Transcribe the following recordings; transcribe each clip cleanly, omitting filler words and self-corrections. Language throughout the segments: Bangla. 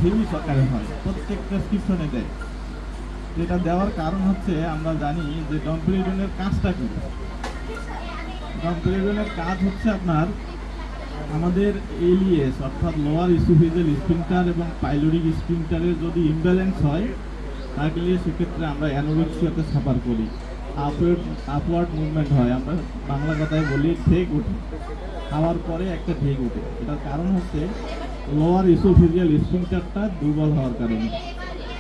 হেভি সরকারে হয়, প্রত্যেক প্রেসক্রিপশনে দেয়। যেটা দেওয়ার কারণ হচ্ছে আমরা জানি যে ডমপেরিডনের কাজটা কি। ডমপেরিডনের কাজ হচ্ছে আপনার আমাদের এলিএস অর্থাৎ লোয়ার ইসোফেজিয়াল স্ফিংটার এবং পাইলোরিক স্ফিংটারের যদি ইমব্যালেন্স হয় তাহলে সেক্ষেত্রে আমরা অ্যানোরেক্সিয়াতে সাফার করি। আপওয়ার্ড মুভমেন্ট হয়, আমরা বাংলা কথায় বলি ঢেক ওঠে, খাওয়ার পরে একটা ঢেক ওঠে। এটার কারণ হচ্ছে লোয়ার ইসোফেজিয়াল স্ফিংটারটা দুর্বল হওয়ার কারণে।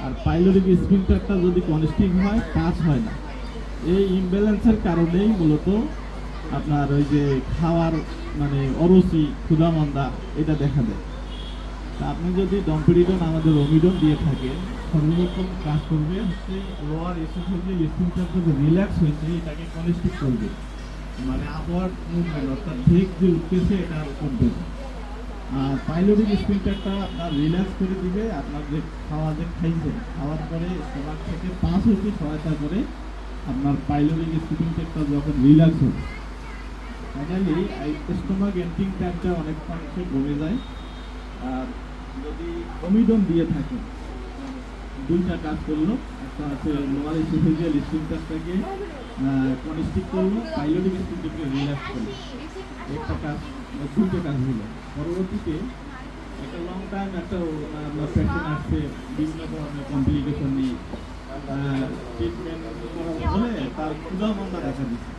আর পাইলোরিক স্ফিংটারটা যদি কনস্ট্রিক্ট হয় কাজ হয় না। এই ইমব্যালেন্সের কারণেই মূলত আপনার ওই যে খাওয়ার মানে অরুচি ক্ষুধামন্দা এটা দেখা দেয়। তা আপনি যদি ডমপেরিডন আমাদের অমিডন দিয়ে থাকেন, সর্বপ্রথম কাজ করবে হচ্ছে লোয়ার এসোফেজিয়াল স্ফিংটার যদি রিল্যাক্স হয়েছে এটাকে কনস্ট্রিক্ট করবে, মানে আপওয়ার্ড মুভমেন্ট অর্থাৎ ঢেক যে উঠতেছে এটা করবে। আর পাইলোরিক স্ফিংটারটা আপনার রিল্যাক্স করে দিবে। আপনার যে খাওয়া যে খাইছেন খাওয়ার পরে স্টোমাক থেকে পাস হইতে সহায়তা করে আপনার পাইলোরিক স্ফিংটারটা যখন রিল্যাক্স হবে ফাইনালি স্টোমাক এম্পটিং টাইমটা অনেক অংশে কমে যায়। আর যদি অমিডন দিয়ে থাকে দুইটা কাজ করলো, একটা হচ্ছে লোয়ার ইসোফেজিয়াল স্ফিংটারটাকে কনস্ট্রিক্ট করলো, পাইলোরিক স্ফিংটারকে রিল্যাক্স করলো। একটা কাজ দুটো কাজ হলো। পরবর্তীতে একটা লং টাইম একটা আপনার পেশেন্ট আসছে বিভিন্ন ধরনের কমপ্লিকেশন নিয়ে ট্রিটমেন্ট করার ফলে তার ক্ষুধামন্দা দেখা দিচ্ছে।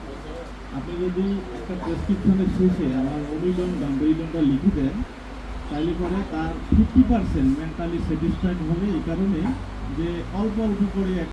আপনি যদি একটা প্রেসক্রিপশনের শেষে আমার অমিডন ডমপেরিডনটা লিখে দেন তাহলে পরে তার 50% মেন্টালি স্যাটিসফাইড হবে, এই কারণে যে অল্প অল্প করে